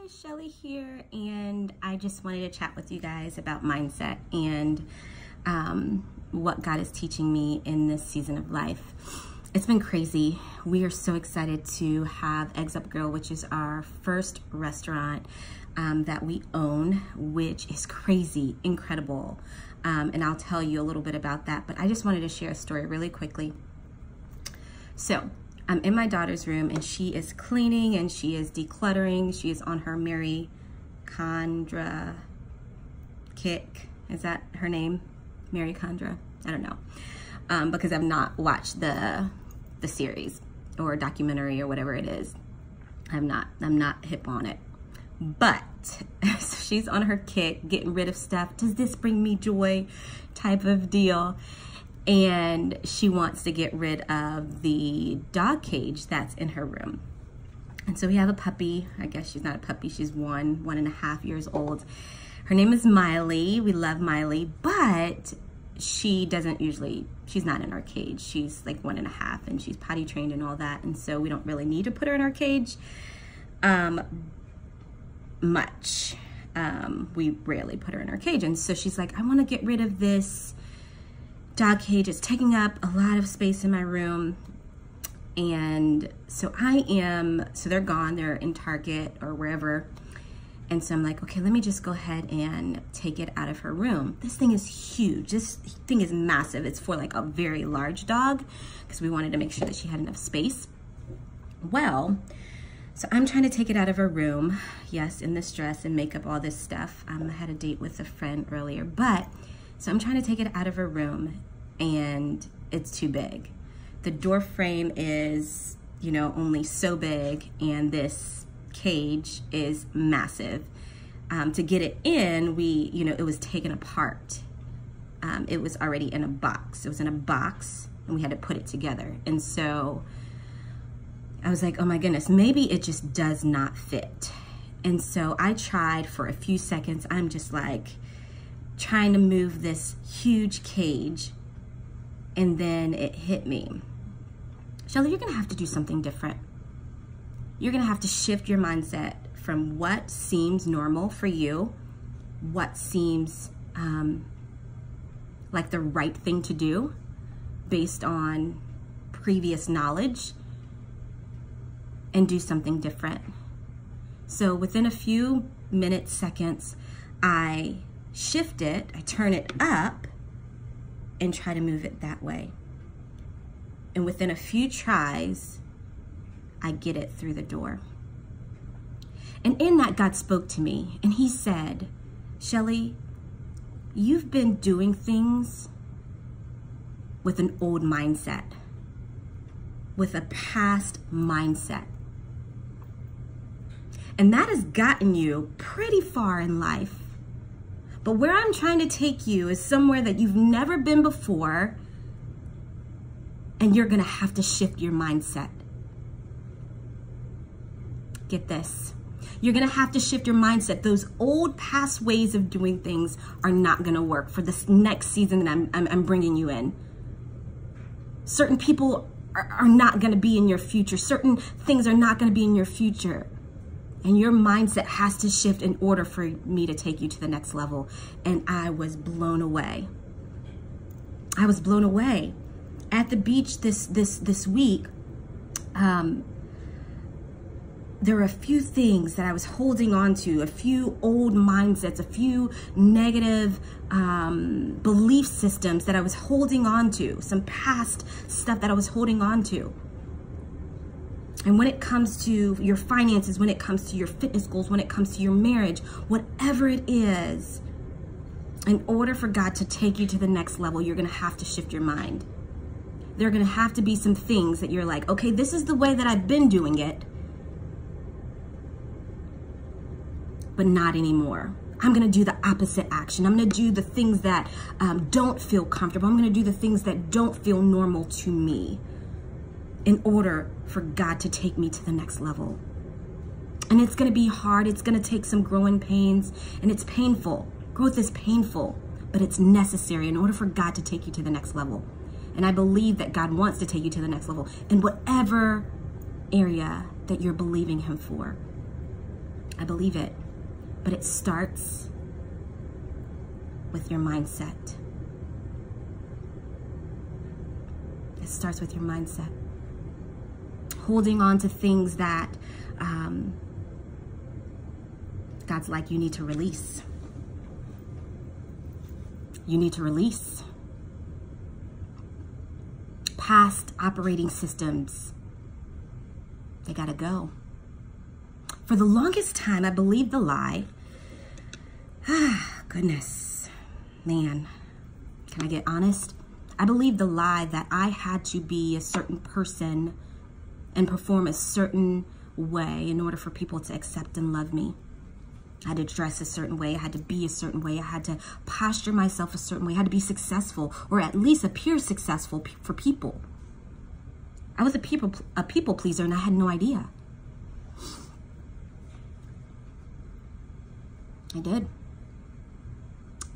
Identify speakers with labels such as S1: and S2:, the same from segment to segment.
S1: guys, Shelly here, and I just wanted to chat with you guys about mindset and what God is teaching me in this season of life. It's been crazy. We are so excited to have Eggs Up Grill, which is our first restaurant that we own, which is crazy, incredible. And I'll tell you a little bit about that, but I just wanted to share a story really quickly. So I'm in my daughter's room and she is cleaning and she is decluttering. She is on her Mary Condra kick. Is that her name? Mary Condra? I don't know. Because I've not watched the series or documentary or whatever it is. I'm not hip on it. But she's on her kick, getting rid of stuff. Does this bring me joy? Type of deal. And she wants to get rid of the dog cage that's in her room. And so we have a puppy. I guess she's not a puppy. She's 1.5 years old. Her name is Miley. We love Miley, but she doesn't usually, she's not in our cage. She's like 1.5 and she's potty trained and all that. And so we don't really need to put her in our cage much. We rarely put her in our cage. And so she's like, I want to get rid of this dog cage. Is taking up a lot of space in my room. And so so they're gone, they're in Target or wherever. And so I'm like, okay, let me just go ahead and take it out of her room. This thing is huge. This thing is massive. It's for like a very large dog because we wanted to make sure that she had enough space. Well, so I'm trying to take it out of her room. Yes, in this dress and makeup, all this stuff. I had a date with a friend earlier, so I'm trying to take it out of her room and it's too big. The door frame is, you know, only so big and this cage is massive. To get it in, it was taken apart. It was already in a box. It was in a box and we had to put it together. And so I was like, oh my goodness, maybe it just does not fit. And so I tried for a few seconds. I'm just like, trying to move this huge cage, and then it hit me. Shelly, you're gonna have to do something different. You're gonna have to shift your mindset from what seems normal for you, what seems like the right thing to do based on previous knowledge, and do something different. So within a few minutes, seconds, I shift it, I turn it up and try to move it that way. And within a few tries, I get it through the door. And in that, God spoke to me and he said, Shelly, you've been doing things with an old mindset, with a past mindset. And that has gotten you pretty far in life. But where I'm trying to take you is somewhere that you've never been before, and you're gonna have to shift your mindset. Get this. You're gonna have to shift your mindset. Those old past ways of doing things are not gonna work for this next season that I'm bringing you in. Certain people are not gonna be in your future. Certain things are not gonna be in your future. And your mindset has to shift in order for me to take you to the next level. And I was blown away. I was blown away. At the beach this week, there were a few things that I was holding on to, a few old mindsets, a few negative belief systems that I was holding on to, some past stuff that I was holding on to. And when it comes to your finances, when it comes to your fitness goals, when it comes to your marriage, whatever it is, in order for God to take you to the next level, you're gonna have to shift your mind. There are gonna have to be some things that you're like, okay, this is the way that I've been doing it, but not anymore. I'm gonna do the opposite action. I'm gonna do the things that don't feel comfortable. I'm gonna do the things that don't feel normal to me, in order for God to take me to the next level. And it's gonna be hard, it's gonna take some growing pains, and it's painful. Growth is painful, but it's necessary in order for God to take you to the next level. And I believe that God wants to take you to the next level in whatever area that you're believing him for. I believe it. But it starts with your mindset. It starts with your mindset. Holding on to things that God's like, you need to release. You need to release. Past operating systems, they gotta go. For the longest time, I believed the lie. Goodness, man, can I get honest? I believed the lie that I had to be a certain person and perform a certain way in order for people to accept and love me. I had to dress a certain way. I had to be a certain way. I had to posture myself a certain way. I had to be successful, or at least appear successful for people. I was a people pleaser, and I had no idea. I did.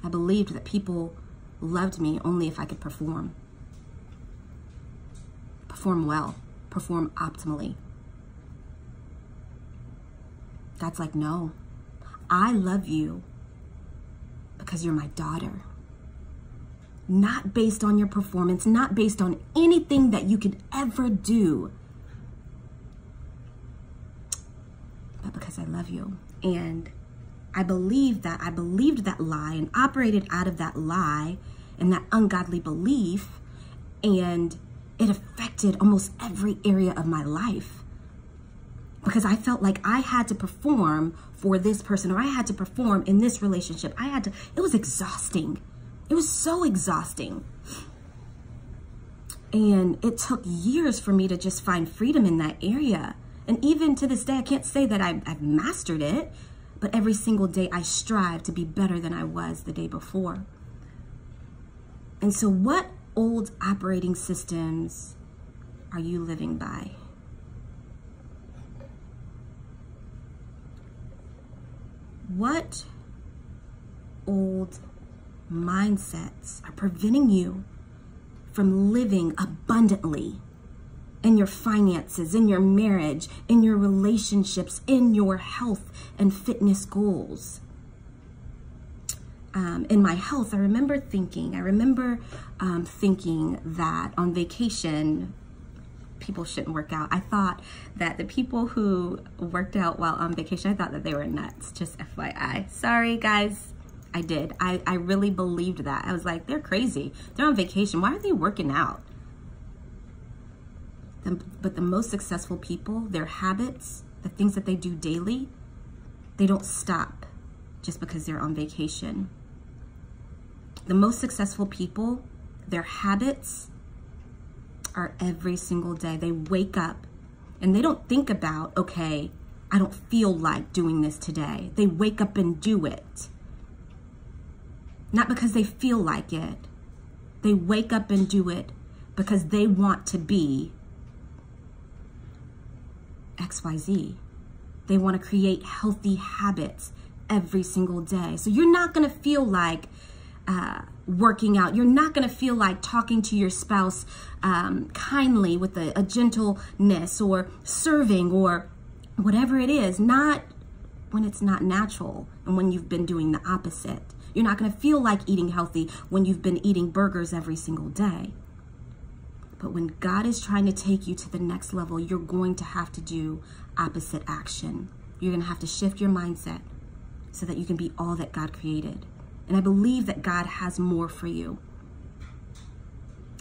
S1: I believed that people loved me only if I could perform. Perform well. Perform optimally. God's like, no. I love you because you're my daughter. Not based on your performance, not based on anything that you could ever do, but because I love you. And I believed that lie and operated out of that lie and that ungodly belief, and it affected almost every area of my life. Because I felt like I had to perform for this person, or I had to perform in this relationship. It was exhausting. It was so exhausting. And it took years for me to just find freedom in that area. And even to this day, I can't say that I've mastered it, but every single day I strive to be better than I was the day before. And so what old operating systems are you living by? What old mindsets are preventing you from living abundantly in your finances, in your marriage, in your relationships, in your health and fitness goals? In my health, I remember thinking that on vacation, people shouldn't work out. I thought that the people who worked out while on vacation, I thought that they were nuts, just FYI. Sorry, guys. I did. I really believed that. I was like, they're crazy. They're on vacation. Why are they working out? But the most successful people, their habits, the things that they do daily, they don't stop just because they're on vacation. The most successful people, their habits are every single day. They wake up and they don't think about, okay, I don't feel like doing this today. They wake up and do it. Not because they feel like it. They wake up and do it because they want to be XYZ. They want to create healthy habits every single day. So you're not going to feel like working out. You're not going to feel like talking to your spouse kindly with a gentleness, or serving, or whatever it is. Not when it's not natural and when you've been doing the opposite. You're not going to feel like eating healthy when you've been eating burgers every single day. But when God is trying to take you to the next level, you're going to have to do opposite action. You're going to have to shift your mindset so that you can be all that God created. And I believe that God has more for you.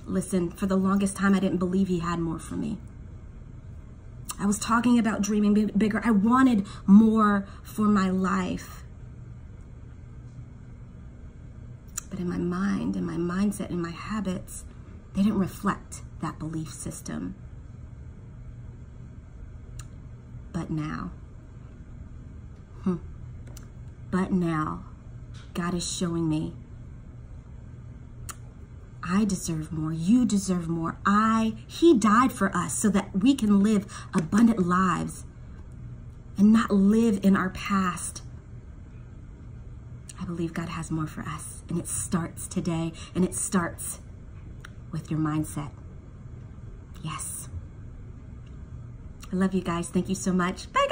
S1: Listen, for the longest time, I didn't believe he had more for me. I was talking about dreaming bigger. I wanted more for my life. But in my mind, in my mindset, in my habits, they didn't reflect that belief system. But now, God is showing me I deserve more. You deserve more. He died for us so that we can live abundant lives and not live in our past. I believe God has more for us, and it starts today, and it starts with your mindset. Yes. I love you guys. Thank you so much. Bye.